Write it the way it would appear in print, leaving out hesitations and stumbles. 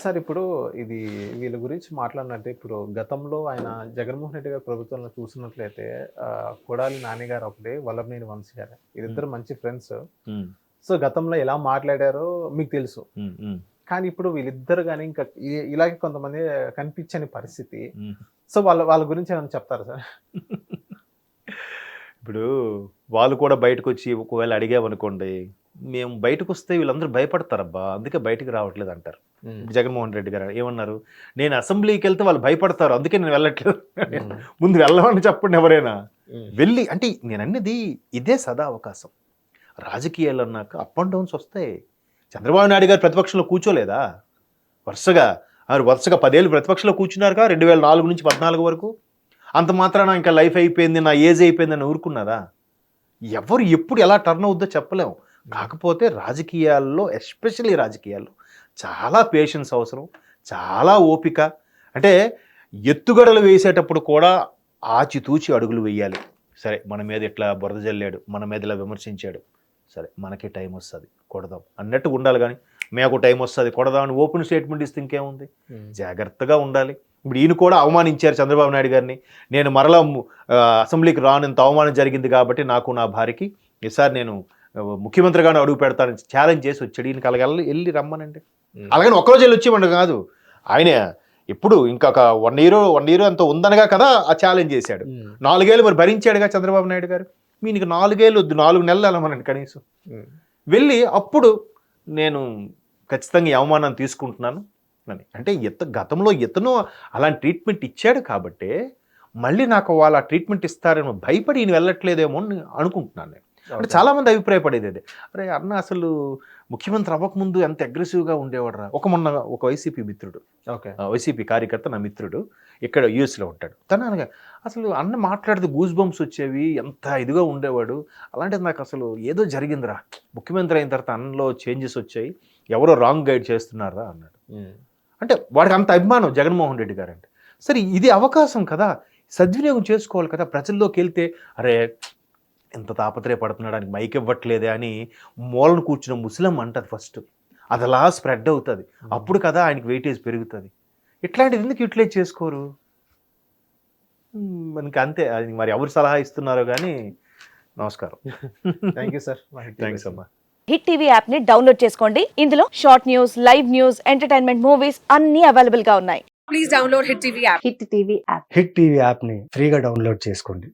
Sir ఇప్పుడు ఇది వీళ్ళ గురించి మాట్లాడినట్టే ఇప్పుడు గతంలో ఆయన జగన్మోహన్ రెడ్డి గారి ప్రభుత్వంలో చూసినట్లయితే కొడాలి నాని గారు ఒకటి, వల్లభనేని వంశీ గారు హ్మ్. వీళ్ళిద్దరు మంచి ఫ్రెండ్స్. హ్మ్. సో గతంలో ఎలా మాట్లాడారో మీకు తెలుసు. హ్మ్. హ్మ్. కానీ ఇప్పుడు వీళ్ళిద్దరు గాని ఇంకా ఇలాగే కొంతమంది కనిపించని పరిస్థితి. హ్మ్. సో వాళ్ళ వాళ్ళ గురించి ఏమైనా చెప్తారా సార్? ఇప్పుడు వాళ్ళు కూడా బయటకొచ్చి ఒకవేళ అడిగామనుకోండి, మేము బయటకొస్తే వీళ్ళందరూ భయపడతారబ్బా! అందుకే బయటికి రావట్లేదు అంటారు. హ్మ్. జగన్మోహన్ రెడ్డి గారు ఏమన్నారు? నేను అసెంబ్లీకెళ్తే వాళ్ళు భయపడతారు. అందుకే నేను వెళ్ళట్లేదు. హ్మ్. ముందు వెళ్ళమని చెప్పండి ఎవరైనా. హ్మ్. వెళ్ళి అంటే నేనన్నది ఇదే సదా అవకాశం. రాజకీయాలు అన్నాక అప్ అండ్ డౌన్స్ వస్తాయి. చంద్రబాబు నాయుడు గారు ప్రతిపక్షంలో కూర్చోలేదా? వరుసగా వరుసగా 10 ఏళ్ళు ప్రతిపక్షంలో కూర్చున్నారుగా 2004 నుంచి 14 వరకు. అంత మాత్రాన ఇంకా లైఫ్ అయిపోయింది, నా ఏజ్ అయిపోయిందని ఊరుకున్నారా? ఎవరు ఎప్పుడు ఎలా టర్న్ అవుద్దో చెప్పలేం. కాకపోతే రాజకీయాల్లో ఎస్పెషల్లీ రాజకీయాల్లో చాలా పేషెన్స్ అవసరం. చాలా ఓపిక. అంటే ఎత్తుగడలు వేసేటప్పుడు కూడా ఆచితూచి అడుగులు వేయాలి. సరే మన మీద ఇట్లా బురద జల్లాడు, మన మీద ఇలా విమర్శించాడు. సరే మనకి టైం వస్తుంది కొడదాం అన్నట్టుగా ఉండాలి. కానీ మాకు టైం వస్తుంది కొడదాం అని ఓపెన్ స్టేట్మెంట్ ఇస్తే ఇంకేముంది? జాగ్రత్తగా ఉండాలి. ఇప్పుడు ఈయన కూడా అవమానించారు చంద్రబాబు నాయుడు గారిని. నేను మరలా అసెంబ్లీకి రానంత అవమానం జరిగింది కాబట్టి నాకు నా భార్యకి ఈసారి నేను ముఖ్యమంత్రిగానే అడుగు పెడతానని ఛాలెంజ్ చేసి వచ్చాడు. ఈయనకి అలాగే వెళ్ళి రమ్మనండి. అలాగని ఒక్కరోజు వెళ్ళి వచ్చేవాడు కాదు. ఆయన ఎప్పుడు ఇంకొక 1 ఇయర్ అంత ఉందనగా కదా ఆ ఛాలెంజ్ చేశాడు. 4 ఏళ్ళు మరి భరించాడుగా చంద్రబాబు నాయుడు గారు. మీకు 4 ఏళ్ళు వద్దు, 4 నెలలు వెళ్ళమనండి కనీసం. వెళ్ళి అప్పుడు నేను ఖచ్చితంగా ఈ అవమానాన్ని తీసుకుంటున్నాను అని. అంటే గతంలో ఇతను అలాంటి ట్రీట్మెంట్ ఇచ్చాడు కాబట్టే మళ్ళీ నాకు వాళ్ళు ఆ ట్రీట్మెంట్ ఇస్తారేమో భయపడి ఈయన వెళ్ళట్లేదేమో అని అనుకుంటున్నాను నేను. అంటే చాలామంది అభిప్రాయపడేది అదే. అరే అన్న అసలు ముఖ్యమంత్రి అవ్వకముందు ఎంత అగ్రెసివ్గా ఉండేవాడు రా. మొన్న ఒక వైసీపీ మిత్రుడు, వైసీపీ కార్యకర్త నా మిత్రుడు ఇక్కడ యూఎస్లో ఉంటాడు. తను అనగా అసలు అన్న మాట్లాడితే గూస్ బంప్స్ వచ్చేవి, ఎంత ఇదిగా ఉండేవాడు. అలాంటిది నాకు అసలు ఏదో జరిగిందిరా, ముఖ్యమంత్రి అయిన తర్వాత అన్నలో చేంజెస్ వచ్చాయి, ఎవరో రాంగ్ గైడ్ చేస్తున్నారా అన్నాడు. అంటే వాడికి అంత అభిమానం జగన్మోహన్ రెడ్డి గారు అంటే. సరే ఇది అవకాశం కదా, సద్వినియోగం చేసుకోవాలి కదా. ప్రజల్లోకి వెళ్తే అరే ఎంత తాపత్రయపడుతున్నాడు, ఆయనకి మైక్ ఇవ్వట్లేదే అని మూలను కూర్చున్న ముసలం అంటది ఫస్ట్. అది అలా స్ప్రెడ్ అవుతుంది. అప్పుడు కదా ఆయనకి వెయిటేజ్ పెరుగుతుంది. ఇట్లాంటిది ఎందుకు యూటిలైజ్ చేసుకోరు? మనకి అంతే. అది మరి ఎవరు సలహా ఇస్తున్నారో కానీ. నమస్కారం. Thank you sir. థ్యాంక్స్ అమ్మా. హిట్ టీవీ యాప్ ని డౌన్లోడ్ చేసుకోండి. ఇందులో short news, live news, entertainment movies అన్ని అవైలబుల్ గా ఉన్నాయి. Please download hit TV app. Hit TV యాప్ని ఫ్రీగా డౌన్లోడ్ చేసుకోండి.